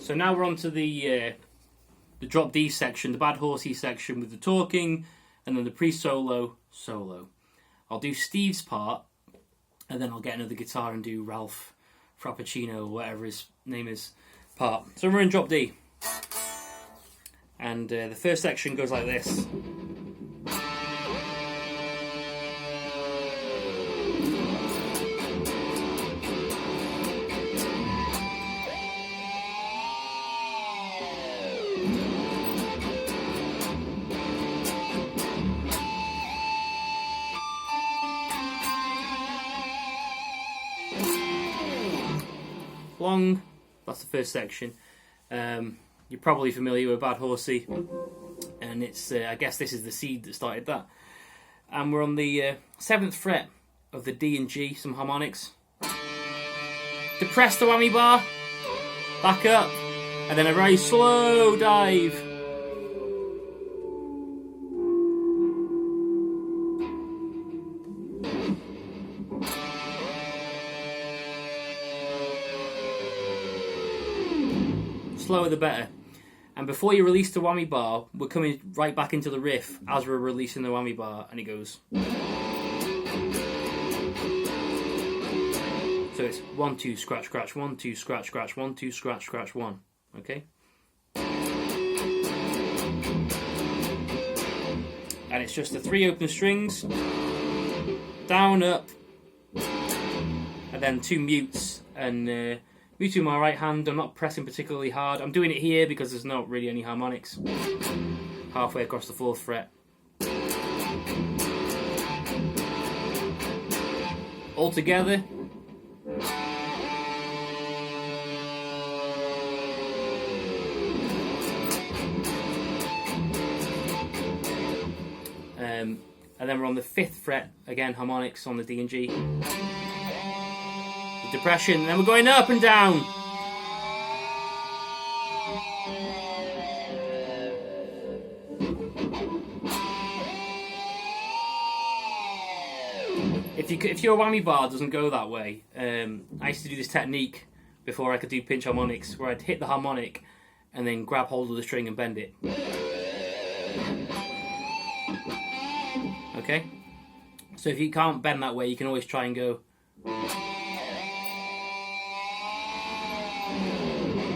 So now we're on to the drop D section, the Bad Horsey section with the talking, and then the pre-solo solo. I'll do Steve's part, and then I'll get another guitar and do Ralph Frappuccino, or whatever his name is, part. So we're in drop D. And the first section goes like this. Long, that's the first section. You're probably familiar with Bad Horsey, and it's I guess this is the seed that started that. And we're on the 7th fret of the D and G, some harmonics. Depress the whammy bar, back up, and then a very slow dive. Slower the better. And before you release the whammy bar, we're coming right back into the riff as we're releasing the whammy bar, and it goes. So it's 1 2 scratch scratch 1 2 scratch scratch 1 2 scratch scratch 1. Okay. And it's just the 3 open strings, down, up, and then 2 mutes, and mute with my right hand. I'm not pressing particularly hard. I'm doing it here because there's not really any harmonics. Halfway across the 4th fret. All together. And then we're on the 5th fret, again harmonics on the D and G. The depression, and then we're going up and down. If your whammy bar doesn't go that way, I used to do this technique before I could do pinch harmonics, where I'd hit the harmonic and then grab hold of the string and bend it. Okay? So if you can't bend that way, you can always try and go. You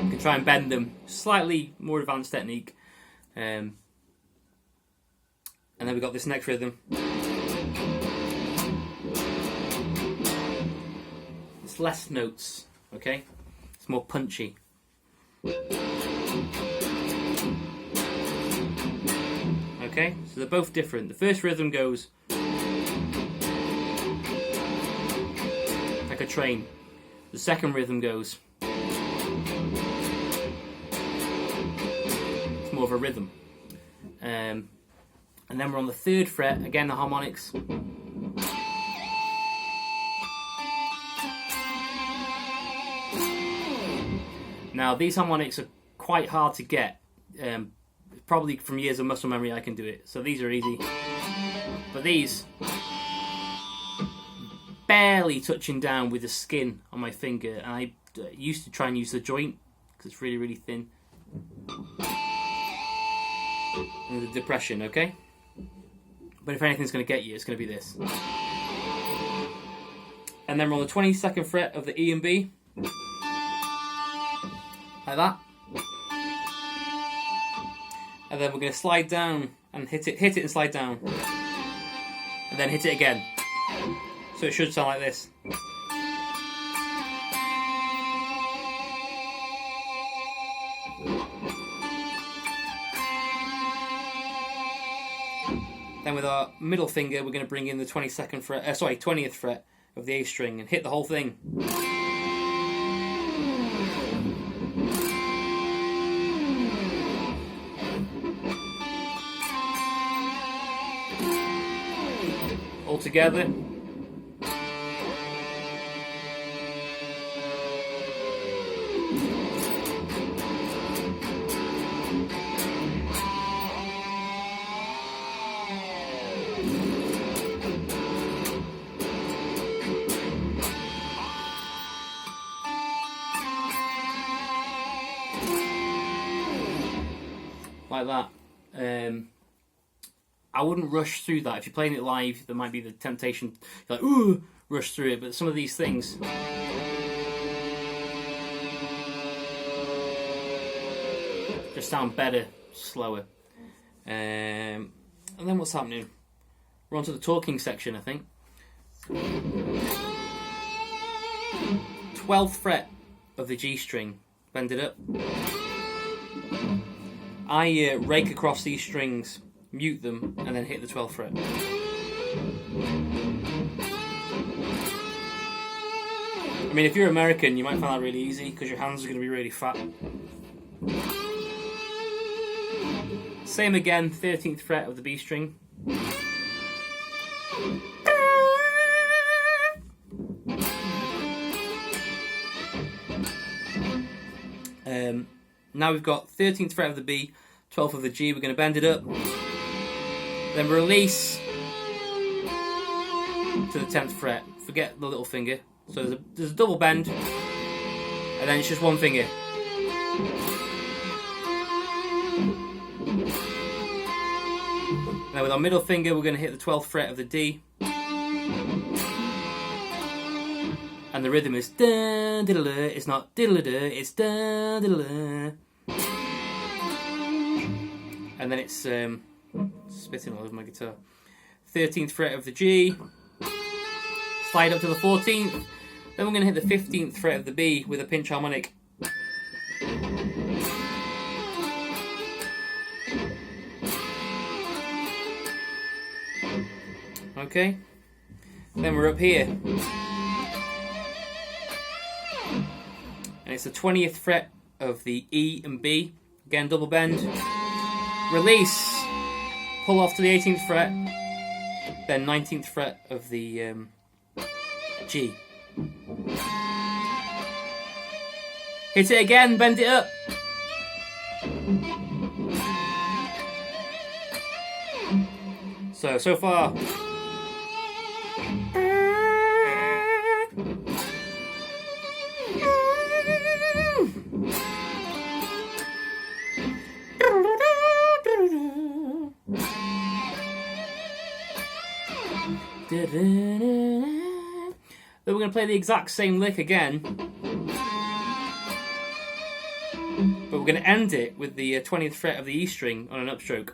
can try and bend them. Slightly more advanced technique. And then we've got this next rhythm. It's less notes, okay? It's more punchy. Okay, so they're both different. The first rhythm goes like a train. The second rhythm goes, it's more of a rhythm. And then we're on the 3rd fret, again the harmonics. Now these harmonics are quite hard to get. Probably from years of muscle memory I can do it. So these are easy. But these, barely touching down with the skin on my finger. And I used to try and use the joint because it's really, really thin. And the depression, okay? But if anything's going to get you, it's going to be this. And then we're on the 22nd fret of the E and B. Like that. And then we're going to slide down and hit it and slide down. And then hit it again. So it should sound like this. Then with our middle finger, we're going to bring in the 22nd fret, 20th fret of the A string and hit the whole thing. All together. like that. I wouldn't rush through that. If you're playing it live, there might be the temptation to like, ooh, rush through it. But some of these things just sound better, slower. And then what's happening? We're on to the talking section, I think. 12th fret of the G string. Bend it up. I rake across these strings, mute them, and then hit the 12th fret. I mean, if you're American, you might find that really easy because your hands are going to be really fat. Same again, 13th fret of the B string. Now we've got 13th fret of the B, 12th of the G. We're going to bend it up, then release to the 10th fret. Forget the little finger. So there's a double bend, and then it's just one finger. Now with our middle finger, we're going to hit the 12th fret of the D. And the rhythm is da da da. It's not diddle da. It's da da da. And then it's spitting all over my guitar. 13th fret of the G. Slide up to the 14th. Then we're going to hit the 15th fret of the B with a pinch harmonic. Okay. Then we're up here. And it's the 20th fret of the E and B. Again, double bend. Release. Pull off to the 18th fret. Then 19th fret of the G. Hit it again, bend it up. So far. Then we're going to play the exact same lick again, but we're going to end it with the 20th fret of the E string on an upstroke.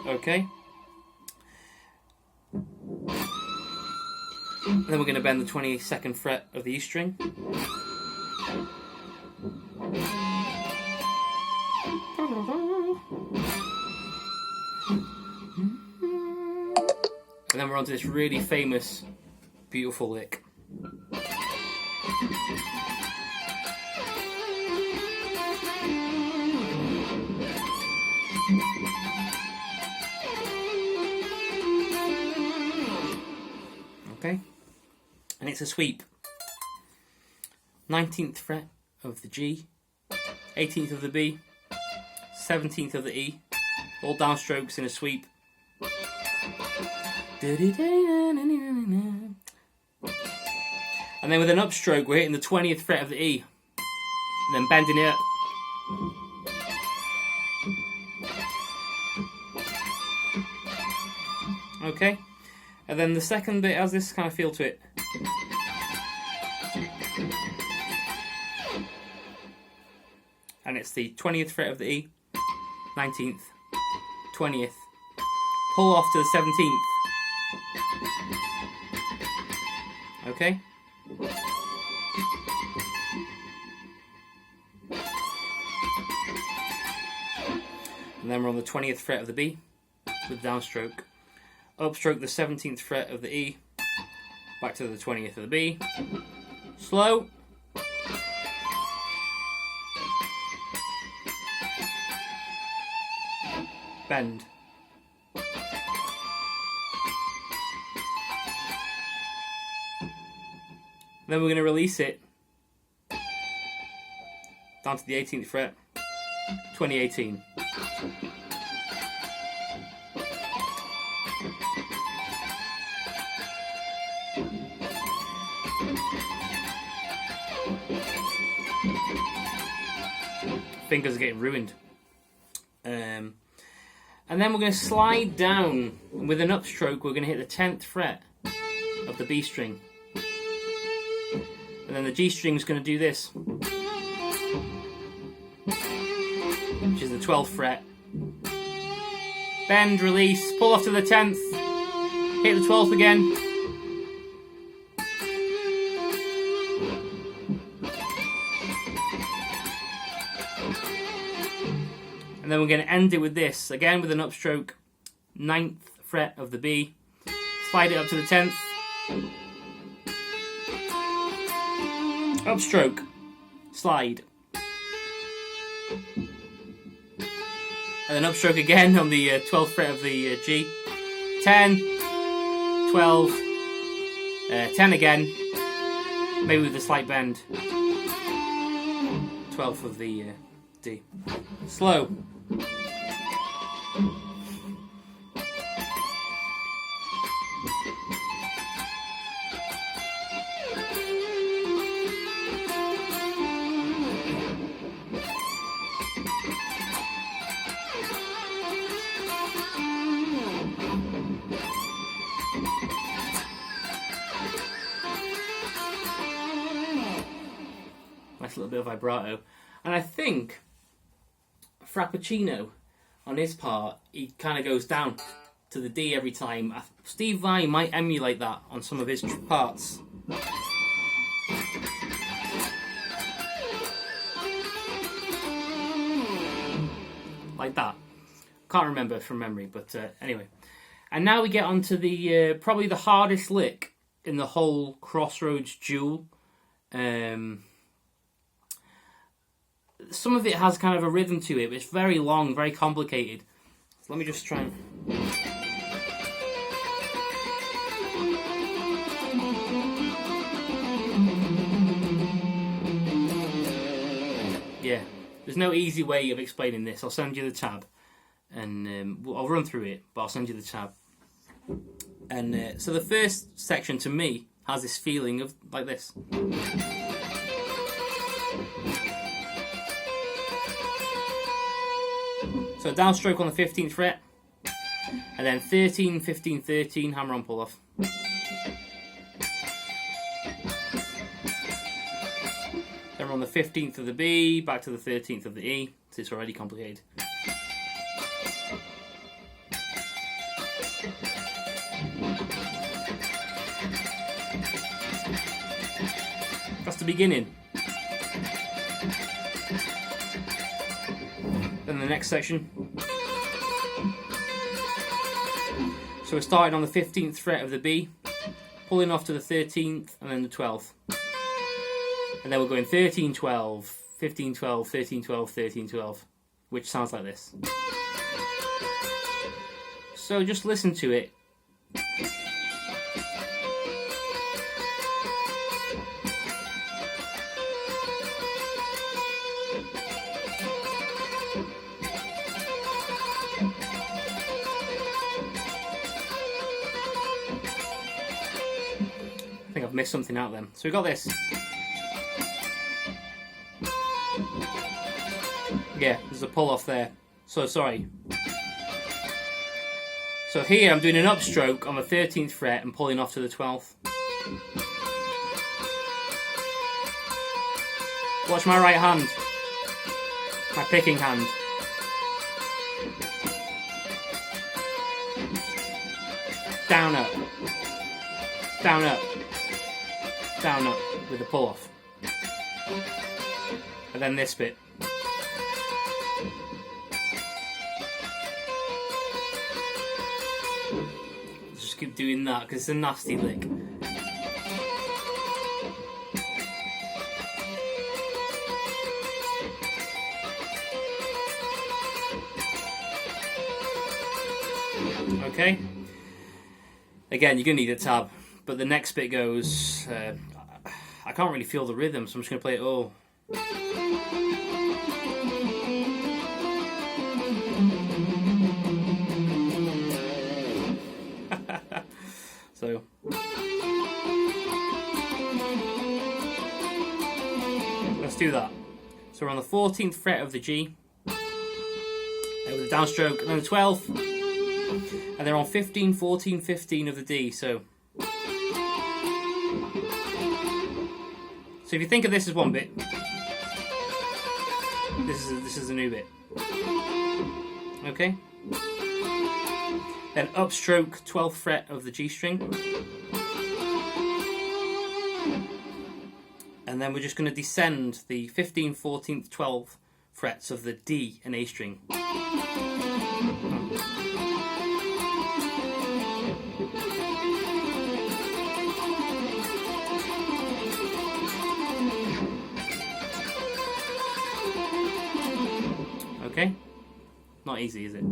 Okay. Then we're going to bend the 22nd fret of the E string. And then we're on to this really famous, beautiful lick. Okay? And it's a sweep. 19th fret of the G, 18th of the B, 17th of the E, all downstrokes in a sweep. And then with an upstroke, we're hitting the 20th fret of the E, and then bending it up. Okay, and then the second bit has this kind of feel to it. And it's the 20th fret of the E, 19th, 20th, pull off to the 17th. Okay? And then we're on the 20th fret of the B with downstroke. Upstroke the 17th fret of the E, back to the 20th of the B. Slow. Bend. Then we're going to release it down to the 18th fret, 2018. fingers are getting ruined. And then we're going to slide down, and with an upstroke we're going to hit the 10th fret of the B string. And then the G string is going to do this, which is the 12th fret. Bend, release, pull off to the 10th, hit the 12th again. And then we're going to end it with this, again with an upstroke, 9th fret of the B, slide it up to the 10th, upstroke, slide, and then upstroke again on the 12th fret of the G, 10, 12, 10 again, maybe with a slight bend, 12th of the D. Slow. Nice little bit of vibrato. And I think Frappuccino, on his part, he kind of goes down to the D every time. Steve Vai might emulate that on some of his parts. Like that. Can't remember from memory, but anyway. And now we get on to the probably the hardest lick in the whole Crossroads Duel. Some of it has kind of a rhythm to it, but it's very long, very complicated. So let me just try and... Yeah, there's no easy way of explaining this. I'll send you the tab, and I'll run through it, but I'll send you the tab. And so the first section, to me, has this feeling of like this. So downstroke on the 15th fret, and then 13, 15, 13, hammer on, pull off. Then we're on the 15th of the B, back to the 13th of the E, so it's already complicated. That's the beginning. Then the next section. So we're starting on the 15th fret of the B, pulling off to the 13th and then the 12th. And then we're going 13, 12, 15, 12, 13, 12, 13, 12, which sounds like this. So just listen to it. I think I've missed something out then. So we got this. Yeah, there's a pull off there. So sorry. So here I'm doing an upstroke on the 13th fret and pulling off to the 12th. Watch my right hand. My picking hand. Down up. Down up. Down up with the pull off. And then this bit. Just keep doing that because it's a nasty lick. Okay. Again, you're going to need a tab, but the next bit goes... I can't really feel the rhythm, so I'm just going to play it all. So... let's do that. So we're on the 14th fret of the G, with the downstroke, and then the 12th, and they're on 15, 14, 15 of the D. So if you think of this as one bit, this is a new bit. Okay. Then upstroke 12th fret of the G string, and then we're just going to descend the 15th, 14th, 12th frets of the D and A string. Okay? Not easy, is it?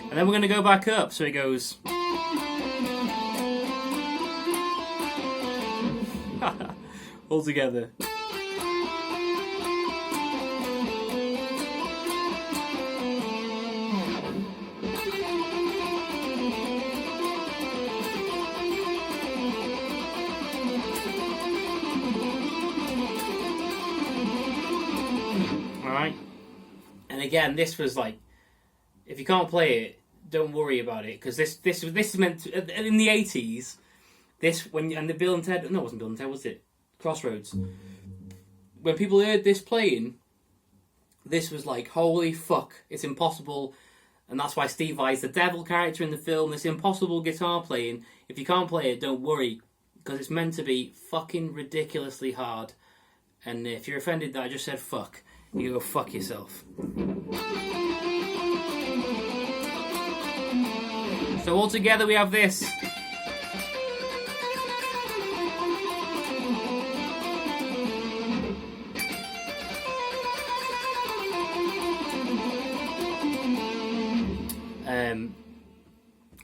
And then we're going to go back up, so it goes all together. Alright, and again, this was like, if you can't play it, don't worry about it, because this is meant to, in the 80s. This and the Bill and Ted, no, it wasn't Bill and Ted, was it? Crossroads. When people heard this playing, this was like, holy fuck, it's impossible, and that's why Steve Vai's the devil character in the film. This impossible guitar playing. If you can't play it, don't worry, because it's meant to be fucking ridiculously hard. And if you're offended that I just said fuck, you go fuck yourself. So all together we have this. And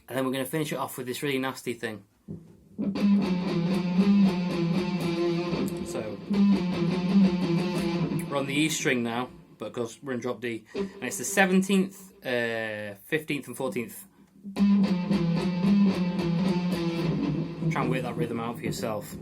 then we're going to finish it off with this really nasty thing. So we're on the E string now, but because we're in drop D, and it's the 17th, 15th, and 14th. Try and work that rhythm out for yourself.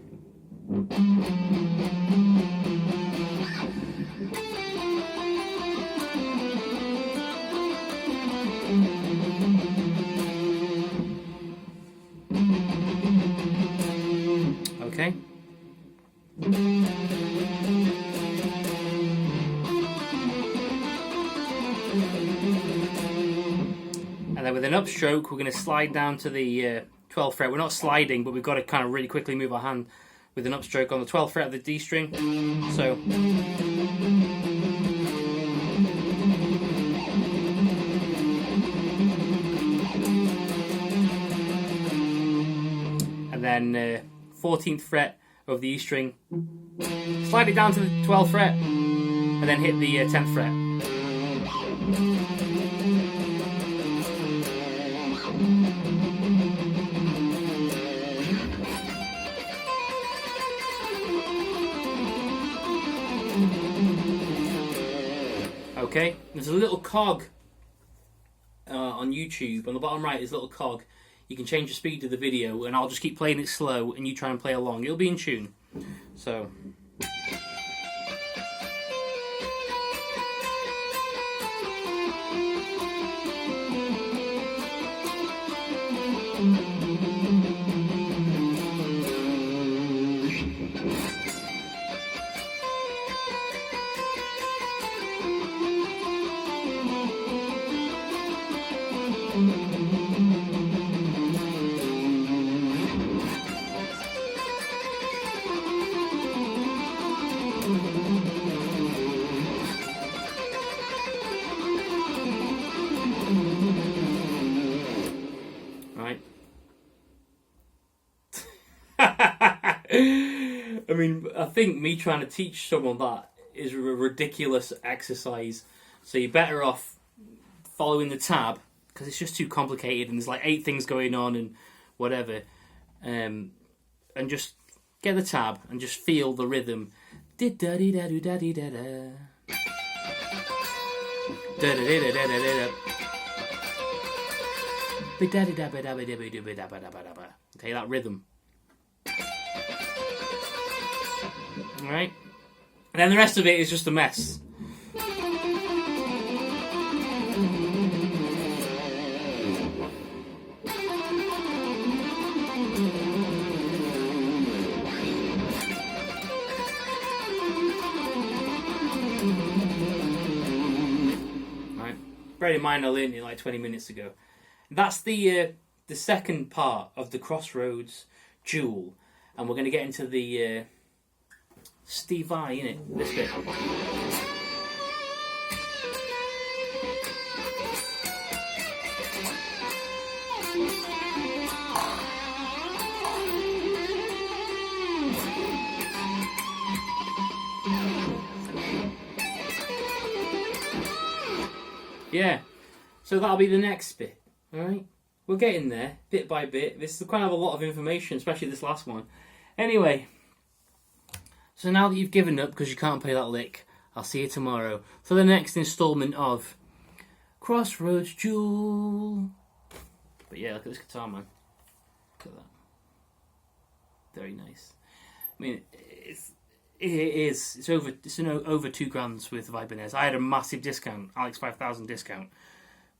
Okay. And then with an upstroke, we're going to slide down to the 12th fret. We're not sliding, but we've got to kind of really quickly move our hand with an upstroke on the 12th fret of the D string. So. And then 14th fret of the E string. Slide it down to the 12th fret, and then hit the 10th fret. Okay, there's a little cog on YouTube. On the bottom right is a little cog. You can change the speed of the video, and I'll just keep playing it slow, and you try and play along. It'll be in tune. So. I mean, I think me trying to teach someone that is a ridiculous exercise. So you're better off following the tab, because it's just too complicated and there's like 8 things going on and whatever. And just get the tab and just feel the rhythm. Okay, that rhythm. Alright? And then the rest of it is just a mess. Right? Bear in mind I learned it like 20 minutes ago. That's the second part of the Crossroads Duel. And we're going to get into the Steve Vai, innit? This bit. Yeah, so that'll be the next bit, alright? We're getting there, bit by bit. This is kind of a lot of information, especially this last one. Anyway, so now that you've given up because you can't play that lick, I'll see you tomorrow for the next instalment of Crossroads Duel. But yeah, look at this guitar, man. Look at that. Very nice. I mean, it's over £2,000 with Vibinez. I had a massive discount, Alex 5000 discount,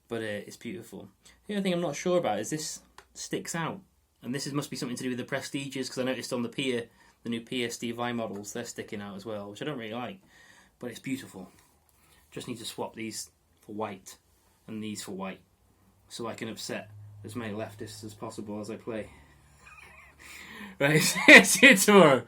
but it's beautiful. The only thing I'm not sure about is this sticks out, and this must be something to do with the Prestiges, because I noticed on the new Pia Steve Vai models, they're sticking out as well, which I don't really like, but it's beautiful. Just need to swap these for white and these for white, so I can upset as many leftists as possible as I play. Right, see you tomorrow.